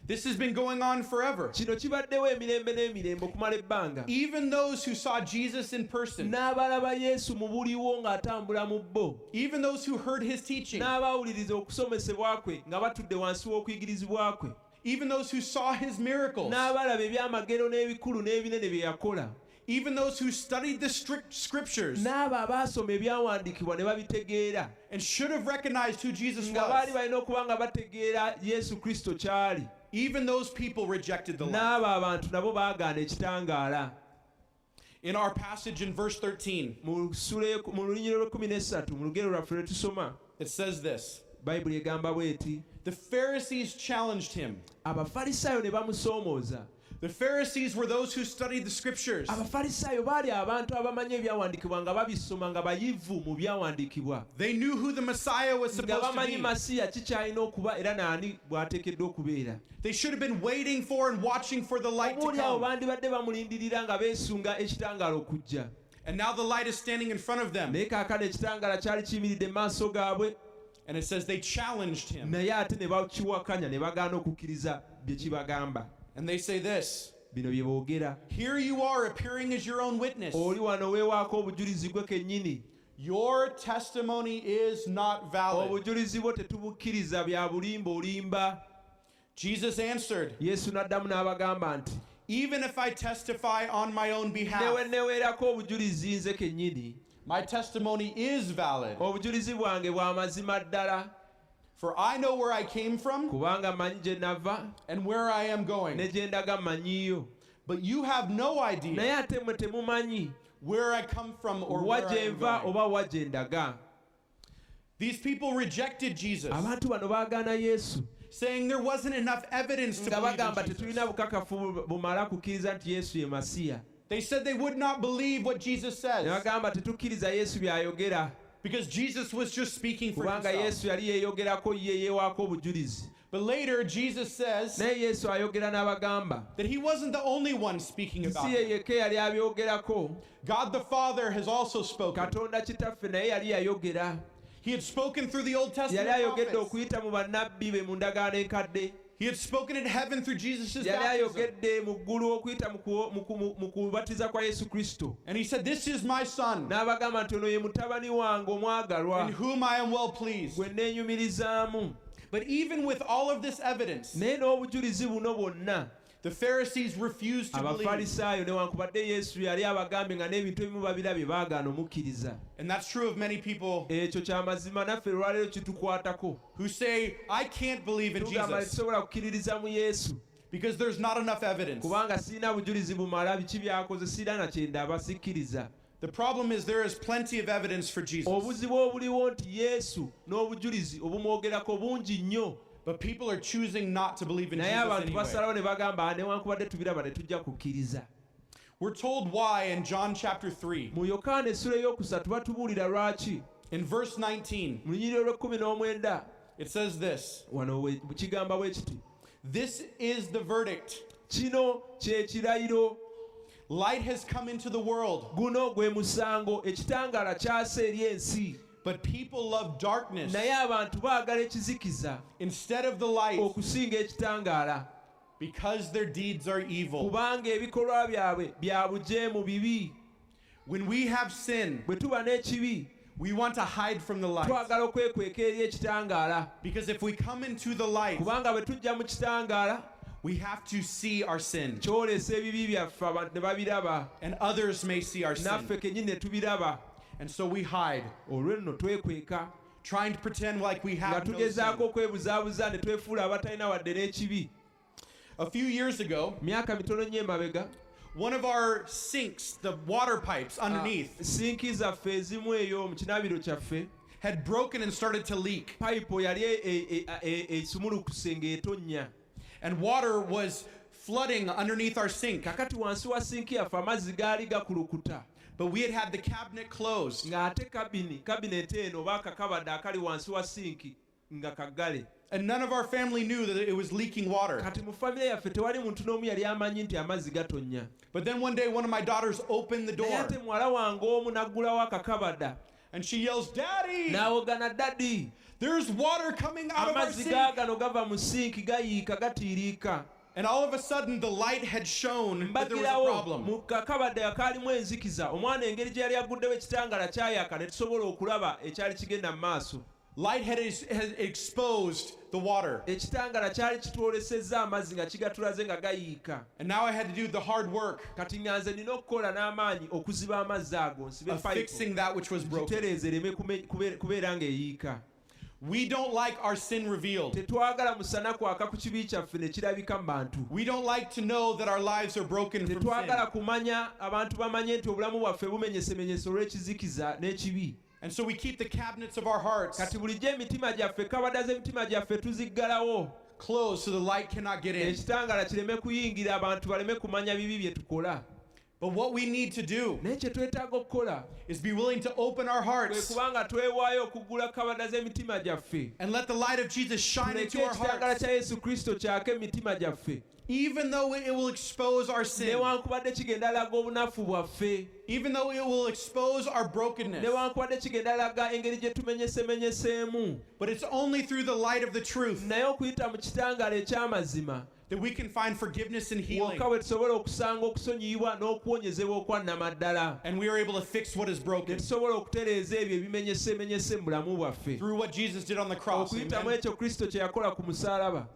This has been going on forever. Kino kibaddewo emirembe n'emirembe okumala ebbanga. Even those who saw Jesus in person, N'abalaba Yesu mu buliwo ng'atambula mu bo, even those who heard his teaching, n'abawuliriza okusomesebwa kwe nga batudde wansi w'okuyigirizibwa kwe, even those who saw his miracles, n'abalaba ebyamagero n'ebikulu n'ebinene bye yakola, even those who studied the strict scriptures n'abo abaasoma ebyawandiikibwa ne babitegeera and should have recognized who Jesus nga baali was, balina okuba nga bategeera Yesu Kristo kyali, even those people rejected the light. n'abo abantu nabo baagaana ekitangaala. In our passage in verse 13, Mu lunyiriro lwe 13 mu lugero lwaffe lwe tusoma, it says this: Bayibuli egamba bw'eti, the Pharisees challenged him. Abafalisaayo ne bamusoomooza. The Pharisees were those who studied the scriptures. Abafalisaayo baali abantu abamanyi ebyawandiikibwa nga babisoma nga bayivu mu byawandiikibwa, They knew who the Messiah was nga supposed to bamanyi be. Masiya kikyalina okuba era naani bw'ateekeddwa okubeera. They should have been waiting for and watching for the light to Oboolyawo come. bandibadde bamulindirira nga beesunga ekitangaala okujja. And now the light is standing in front of them. Naye kaakano ekitangaala kyali kiyimiridde mu maaso gaabwe, And it says they challenged him. naye ate ne bakiwakanya ne bagaana okukkiriza bye kibagamba. And they say this: Bino bye boogera. here you are appearing as your own witness. Oli wano weewaako obujulizi gwe kennyini. Your testimony is not valid. Obujulizi bwo tetubukkiriza, bya bulimba olimba. Jesus answered, Yesu n'addamu n'abagamba nti, even if I testify on my own behalf, newe neweerako obujulizi nze kennyini, my testimony is valid. obujulizi bwange bwa mazima ddala, For I know where I came from kubanga mmanyi gye nava and where I am ne going. gye ndaga mmanyiyo. But you have no idea Naye ate mmwe temumanyi where I come from or wa where I gye am nva going. oba wa gye ndaga. These people rejected Jesus, Abantu bano baagaana Yesu saying there wasn't enough evidence to nga believe bagamba in tetulina Jesus. bukakafu bumala kukkiriza nti Yesu ye Masiya. They said they would not believe what Jesus Ne says bagamba tetukkiriza Yesu by'ayogera, because Jesus was just speaking for kubanga himself. Yesu yali yeeyogerako ye yeewaako obujulizi. But later Jesus says Naye Yesu ayogera n'abagamba that he wasn't the only one speaking about si ye him. yekka yali abyogerako, God the Father has also spoken. Katonda kitaffe naye yali yayogera. He had spoken through the Old Yali Testament ayogedde prophets. okuyita mu bannabbi be mu ndagaano enkadde. He had spoken in heaven through Jesus' yali baptism. ayogedde mu ggulu okuyita mu kubatiza kwa Yesu Kristo. And he said, "This is my son, N'abagamba nti ono ye mutabani wange omwagalwa in whom I am well pleased." gwe neenyumirizaamu. But even with all of this evidence, Naye n'obujulizi buno bwonna the Pharisees refused to believe. abafalisaayo newankubadde Yesu yali abagambye nga n'ebintu ebimu babirabye baagaana omukkiriza. And that's true of many people Ekyo kya mazima naffe olwaleero kitukwatako. who say, "I can't believe in Tugamba Jesus tetusobola kukkiririza mu Yesu because there's not enough evidence." kubanga sirina bujulizi bumala biki byakoze sirina na kyendaba sikkiriza. The problem is there is plenty of evidence for Jesus, Obuzibu obuliwo nti Yesu n'obujulizi obumwogerako bungi nnyo. but people are choosing not to believe in Naye Jesus abantu anyway. basalawo ne bagamba newankubadde tubiraba tetujja kukkiriza. We're told why in John chapter 3. Mu Yokaana essula ey'okusatu batubuulira lwaki. In verse 19, Mu lunyiriro lw'19 it says this, wano kigamba bwe kiti. "This is the verdict. Kino kye kirayiro. Light has come into the world, Guno gwe musango. Ekitangaala kyasa eri ensi. but people love darkness Naye abantu baagala ekizikiza instead of the light okusinga ekitangaala. because their deeds are evil." Kubanga ebikolwa byabwe bya bujeemu bibi. When we have sin, Bwe tuba n'ekibi we want to hide from the light. twagala okwekweka eri ekitangaala. Because if we come into the light, Kubanga bwe tujja mu kitangaala we have to see our sin, kyolesa ebibi byaffe abantu ne babiraba. and others may see our sin. Naffe kennyini ne tubiraba. And so we hide, Olw'enno twekweka trying to pretend like we nga have no tugezaako sin. okwebuzaabuza ne twefuula abatalina wadde n'ekibi. A few years ago, Myaka mitono nnyo emabega one of our sinks, the water pipes underneath, sinki zaffe ezimu eyo mu kinaabiro kyaffe had broken and started to leak. payipo yali esumulukuse ng'etonnya. And water was flooding underneath our sink. Kakati wansi wa sinki yaffe amazzi gaali gakulukuta. But we had had the cabinet closed. Ng'ate kabineti eno oba akakabada akali wansi wa sinki nga kaggale. And none of our family knew that it was leaking water. Kati mu famire yaffe tewali muntu n'omu yali amanyi nti amazzi gatonnya. But then one day, one of my daughters opened the Naye door ate muwala wange omu n'aggulawo akakabada and she yells, "Daddy, n'awogana, "Daddy, there's water coming out of our amazzi sink." gaagano gava mu sinki gayiika gatiiriika." And all of a sudden, the light had shown that there was a Mbagirawo problem. mu kakabada akaalimu enzikiza omwana engeri gye yali aguddewo ekitangaala kyayaka ne tusobola okulaba ekyali kigenda mu maaso. Light had exposed the water. Ekitangaala kyali kitwolesezza amazzi nga kigatulaze nga gayiika. And now I had to do the hard work Kati nga nze nina okukola n'amaanyi okuziba amazzi ago nsibe of fixing that which was broken. gitereeze ereme kubeera ng'eyiika. We don't like our sin revealed. Tetwagala musana kwaka ku kibi kyaffe ne kirabika mu bantu. We don't like to know that our lives are broken from sin. Tetwagala kumanya abantu bamanye nti obulamu bwaffe bumenyesemenyese olw'ekizikiza n'ekibi. And so we keep the cabinets of our hearts Kati bulijjo emitima gyaffe kabada z'emitima gyaffe tuziggalawo closed so the light cannot get in. ekitangaala kireme kuyingira abantu baleme kumanya bibi bye tukola. But what we need to do Naye kye twetaaga okukola is be willing to open our kwe hearts kubanga twewaayo okuggula kabada z'emitima gyaffe. and let the light of Jesus shine Tuleke into our ekitangaala hearts. kya Yesu Kristo kyake emitima gyaffe. Even though it will expose our sin, Newankubadde kigenda laga obunafu bwaffe. even though it will expose our brokenness, Newankubadde kigenda laga engeri gye tumenyesemenyeseemu. but it's only through the light of the truth Naye okuyita mu kitangaala eky'amazima that we can find forgiveness and healing, wokka bwe tusobola okusanga okusonyiyibwa n'okuwonyezebwa okwanama ddala. and we are able to fix what is Ne broken tusobola okutereeza ebyo ebimenyesemenyese mu bulamu bwaffe. through what Jesus did on the cross. Okuyitamu Amen. ekyo Kristo kye yakola ku musaalaba.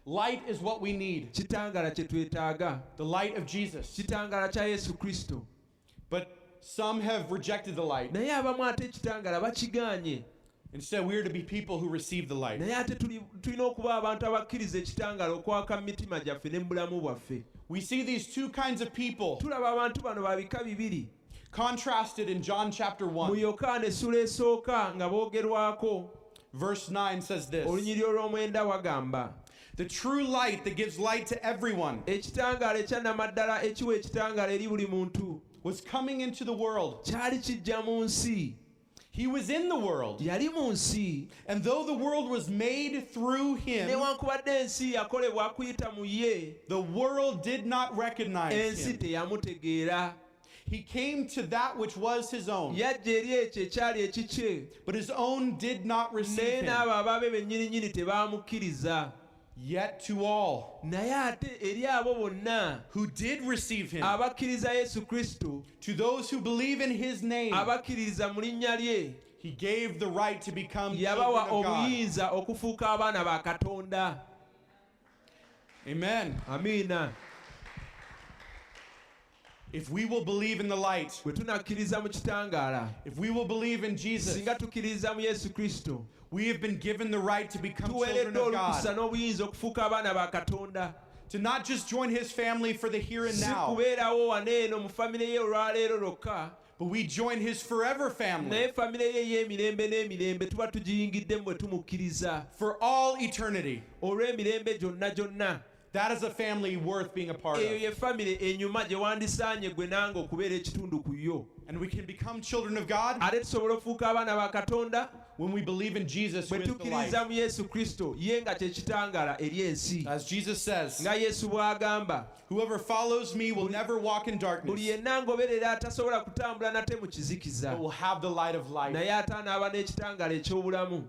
Light is what we need, Kitangaala kye twetaaga. the light of Jesus. Kitangaala kya Yesu Kristo. But some have rejected the light. Naye abamu ate ekitangaala bakigaanye. Instead, we are to be people who receive the light. Naye ate tulina okuba abantu abakkiriza ekitangaala okwaka mu mitima gyaffe ne mu bulamu bwaffe. We see these two kinds of people Tulaba abantu bano ba bika bibiri. contrasted in John chapter Mu 1. Yokaana essula esooka nga boogerwako. Verse 9 says this: Olunyiriro lw'omwenda wagamba. "The true light that gives light to everyone Ekitangaala ekyannamaddala ekiwa ekitangaala eri buli muntu. was coming into the world. Kyali kijja mu nsi. He was in the world. Yali mu nsi. And though the world was made through him, Newankubadde ensi yakolebwa kuyita mu ye, the world did not recognize ensi him. teyamutegeera. He came to that which was his own, Yajja eri ekyo ekyali ekikye. but his own did not receive Naye him. n'abo abaabe bennyininyini tebaamukkiriza. Yet to all naye ate eri abo bonna who did receive him, abakkiriza Yesu Kristo, to those who believe in his name, abakkiriza mu linnya lye, he gave the right to become children yabawa of God. obuyinza okufuuka abaana ba Katonda. Amen. Amiina. If we will believe in the light, Bwe tunakkiriza mu kitangaala, if we will believe in Jesus, singa tukkiriza mu Yesu Kristo, we have been given the right to become children tuweereddwa of olukusa God, n'obuyinza okufuuka abaana ba Katonda, to not just join his family for the here and si now, kubeerawo waneeno mu famire ye olwaleero lwokka, but we join his forever family naye famire ye ey'emirembe n'emirembe tuba tugiyingiddemu bwe tumukkiriza for all eternity. olw'emirembe gyonna gyonna. That is a family worth being a part Eyo of. ye famire enyuma gye wandisaanye gwe nange okubeera ekitundu ku yo. And we can become children of God Ate tusobola okufuuka abaana ba Katonda when we believe in Jesus, who bwe is the light. tukkiriza mu Yesu Kristo, ye nga kye kitangaala eri ensi. As Jesus says, Nga Yesu bw'agamba, whoever follows me will never walk in darkness, buli yenna ngoberera atasobola kutambula nate mu but kizikiza, will have the light of life. naye ate anaaba n'ekitangaala eky'obulamu.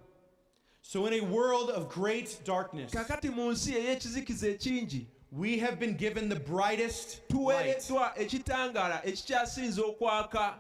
So in a world of great darkness, Kakati mu nsi ey'ekizikiza ekingi, we have been given the brightest light. tuweereddwa ekitangaala ekikyasinza okwaka.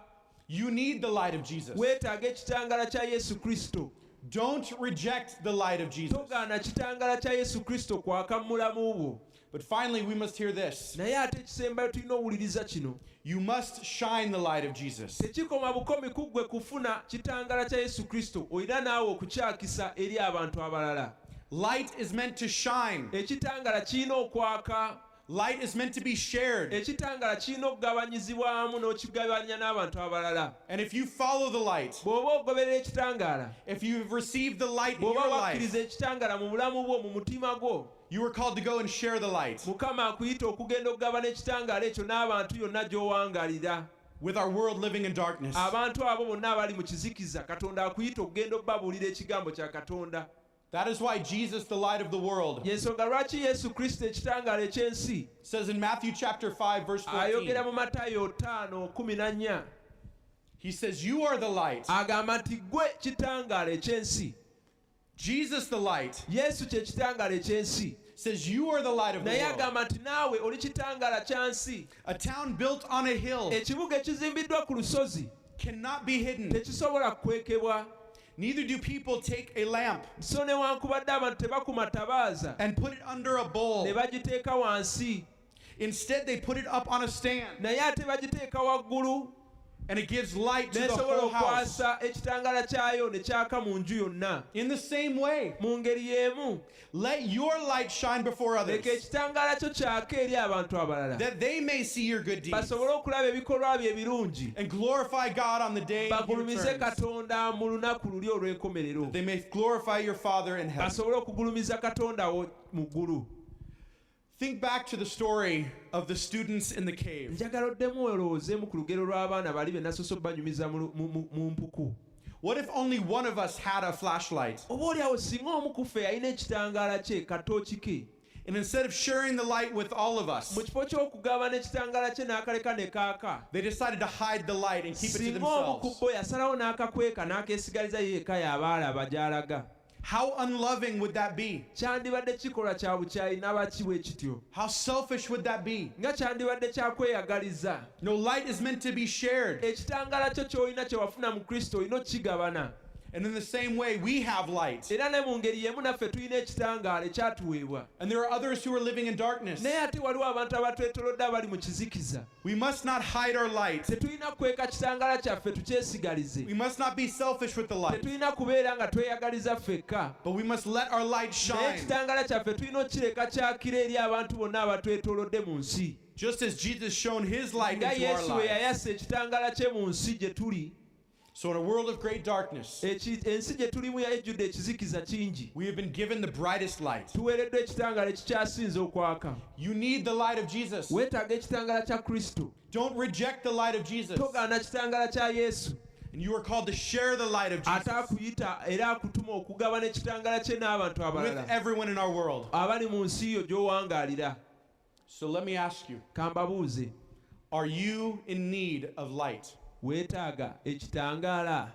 You need the light of Jesus. Weetaaga ekitangaala kya Yesu Kristo. Don't reject the light of Jesus. Togaana kitangaala kya Yesu Kristo kwaka mu mulamu bwo. But finally, we must hear this. Naye ate ekisembayo tulina owuliriza kino. You must shine the light of Jesus. Tekikoma bukomi ku ggwe kufuna kitangaala kya Yesu Kristo, olina naawe okukyakisa eri abantu abalala. Light is meant to shine. Ekitangaala kirina okwaka. Light is meant to be shared. Ekitangaala kirina okugabanyizibwamu n'okigabanya n'abantu abalala. And if you follow the light, Bw'oba ogoberera ekitangaala, if you have received the light in your bw'oba life, wakkiriza ekitangaala mu bulamu bwo, mu mutima gwo, you are called to go and share the light Mukama akuyita okugenda okugabana ekitangaala ekyo n'abantu yonna gy'owangaalira. with our world living in darkness. Abantu abo bonna abali mu kizikiza, Katonda akuyita okugenda okubabuulira ekigambo kya Katonda. That is why Jesus, the light of the world, Yensonga lwaki Yesu Kristo ekitangaala eky'ensi says in Matthew chapter 5 verse ayogera 14, mu Matayo 5:14, he says, you are the light. agamba nti gwe kitangaala eky'ensi. Jesus, the light, Yesu kye kitangaala eky'ensi, says you are the light of the naye world. agamba nti naawe oli kitangaala kya nsi. A town built on a hill Ekibuga ekizimbiddwa ku lusozi cannot be hidden. tekisobola kukwekebwa, Neither do people take a lamp so newankubadde abantu tebakuma tabaaza and put it under a bowl. ne bagiteeka wansi, Instead, they put it up on a stand, naye ate bagiteeka waggulu, and it gives light to the nesobola whole house. okwasa ekitangaala kyayo ne kyaka mu nju yonna. In the same way, Mu ngeri y'emu, let your light shine before others, leka ekitangaala kyo kyake eri abantu abalala, that they may see your good deeds basobole okulaba ebikolwa bye ebirungi, and glorify God on the day He bagulumize returns. Katonda mu lunaku luli olw'enkomerero, They may glorify your Father in heaven. basobole okugulumiza Katonda wo mu ggulu. Think back to the story of the students in the cave. Njagala oddemu olowoozeemu ku lugero lw'abaana bali be nasoso banyumiza mu mpuku. What if only one of us had a flashlight? Oba oliawo singa omu ku ffe alina ekitangaala kye, katooki ke, And instead of sharing the light with all of us, mu kifo ky'okugabana ekitangaala kye n'akaleka ne kaaka, they decided to hide the light and keep it to singa omu ku themselves. bo yasalawo n'akakweka n'akeesigaliza yeeka y'abaalaba gy'alaga, How unloving would that be? kyandibadde kikolwa kya bukyayi n'abaki bwe kityo, How selfish would that be? nga kyandibadde kyakweyagaliza. No, light is meant to be shared. Ekitangaala kyo ky'olina kye wafuna mu Kristo olina okukigabana. And in the same way, we have light. Era ne mu ngeri y'emu naffe tulina ekitangaala ekyatuweebwa. And there are others who are living in darkness. Naye ate waliwo abantu abatwetolodde abali mu kizikiza. We must not hide our light. Tetulina kweka kitangaala kyaffe tukyesigalize. We must not be selfish with the light. Tetulina kubeera nga tweyagaliza ffekka. But we must let our light Naye shine. ekitangaala kyaffe tulina okukireka kyakira eri abantu bonna abatwetolodde mu nsi. Just as Jesus shone his light Nga into our Yesu we lives. yayasa ekitangaala kye mu nsi gye tuli, So in a world of great darkness, ensi gye tulimu ejjudde ekizikiza kingi, we have been given the brightest light. tuweereddwa ekitangaala ekikyasinze okwaka. You need the light of Jesus. Weetaaga ekitangaala kya Kristo. Don't reject the light of Jesus. Togaana kitangaala kya Yesu. And you are called to share the light of Ate Jesus akuyita era akutuma okugabana ekitangaala kye n'abantu with abalala everyone in our world. abali mu nsi yo gy'owangaalira. So let me ask you, Kambabuuze, are you in need of light? weetaaga ekitangaala?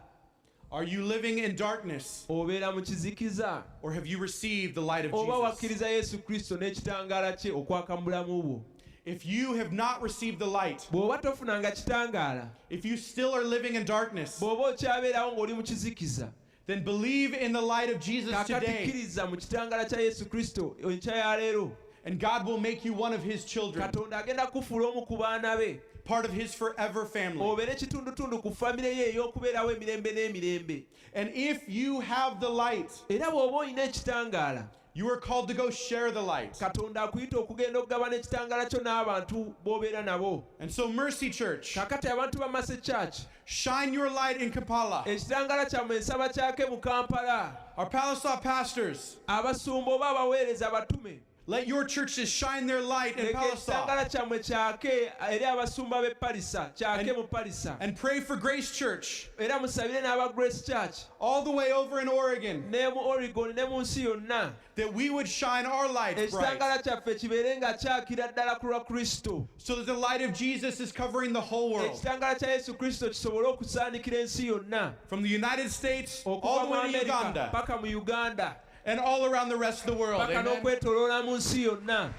Are you living in darkness? obeera mu kizikiza Or have you received the light of oba Jesus? wakkiriza yesu kristo n'ekitangaala kye okwaka mu bulamu bwo If you have not received the light, bw'oba tofunanga kitangaala if you still are living in darkness, bw'oba okyabeerawo ng'oli mu kizikiza then believe in the light of Jesus kakati today, kkiriza mu kitangaala kya yesu kristo enkya ya leero and God will make you one of His children, katonda agenda kufuula omu ku baana be part of His forever family. obeere kitundutundu ku famire ye ey'okubeerawo emirembe n'emirembe And if you have the light, era bw'oba olina ekitangaala you are called to go share the light. katonda akuyita okugenda okugabana ekitangaala kyo n'abantu b'obeera nabo And so, Mercy Church, kakati abantu ba Mercy Church shine your light in Kampala. ekitangaala kyammwe nsaba kyake mu Kampala Our Palestine pastors, abasumba oba abaweereza abatume let your churches shine their light in Palestine. ekitangaala kyammwe kyake eri abasumba b'e Palisa kyake mu Palisa And pray for Grace Church era musabire n'aba Grace Church all the way over in Oregon, ne mu Oregon ne mu nsi yonna that we would shine our lights bright, ekitangaala kyaffe kibeere nga kyakira ddala ku lwa Kristo so that the light of Jesus is covering the whole world. ekitangaala kya Yesu Kristo kisobole okusaanikira ensi yonna From the United States all okuva the mu way to Amerika Uganda paka mu Uganda and all around the rest of the world. paka Amen. n'okwetoloola mu nsi yonna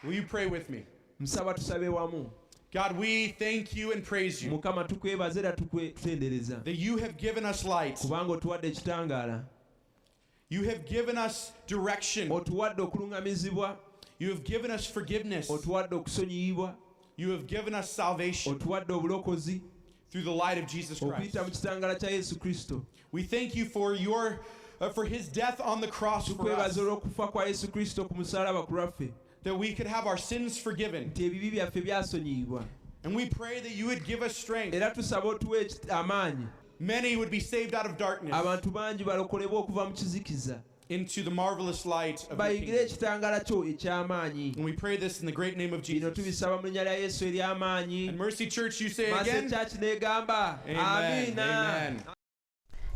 Will you pray with me? nsaba tusabe wamu God, we thank you and praise you mukama tukwebaza era tutendereza that you have given us light. kubanga otuwadde ekitangaala You have given us direction. otuwadde okuluŋŋamizibwa You have given us forgiveness. otuwadde okusonyiyibwa You have given us salvation otuwadde obulokozi through the light of Jesus Christ. okuyita mu kitangaala kya Yesu Kristo We thank you for for His death on the cross for us, tukwebaza olw'okufa kwa Yesu Kristo ku musaalaba ku lwaffe that we could have our sins forgiven. nti ebibi byaffe byasonyiyibwa And we pray that you would give us strength. era tusaba otuwe amaanyi Many would be saved out of darkness abantu bangi balokolebwa okuva mu kizikiza into the marvelous light of your bayigire kingdom. ekitangaala kyo eky'amaanyi And we pray this in the great name of bino Jesus. tubisaba mu linnya lya Yesu ery'amaanyi And Mercy Church, you say Mercy again? Church negamba Amen. amiina Amen.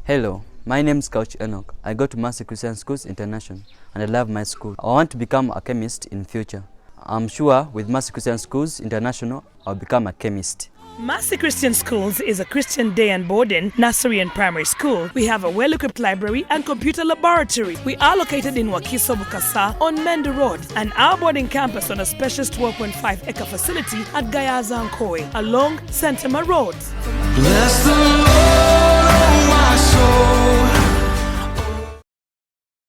Hello, my name is Couch Enoch. I go to Mercy Christian Schools International and I love my school. I want to become a chemist in future. I'm sure with Mercy Christian Schools International, I'll become a chemist. Mercy Christian Schools is a Christian day and boarding nursery and primary school. We have a well-equipped library and computer laboratory. We are located in Wakiso Bukasa on Mende Road, and our boarding campus on a spacious 12.5-acre facility at Gayaza Nkoe along Sentema Road. Bless the Lord, oh my soul.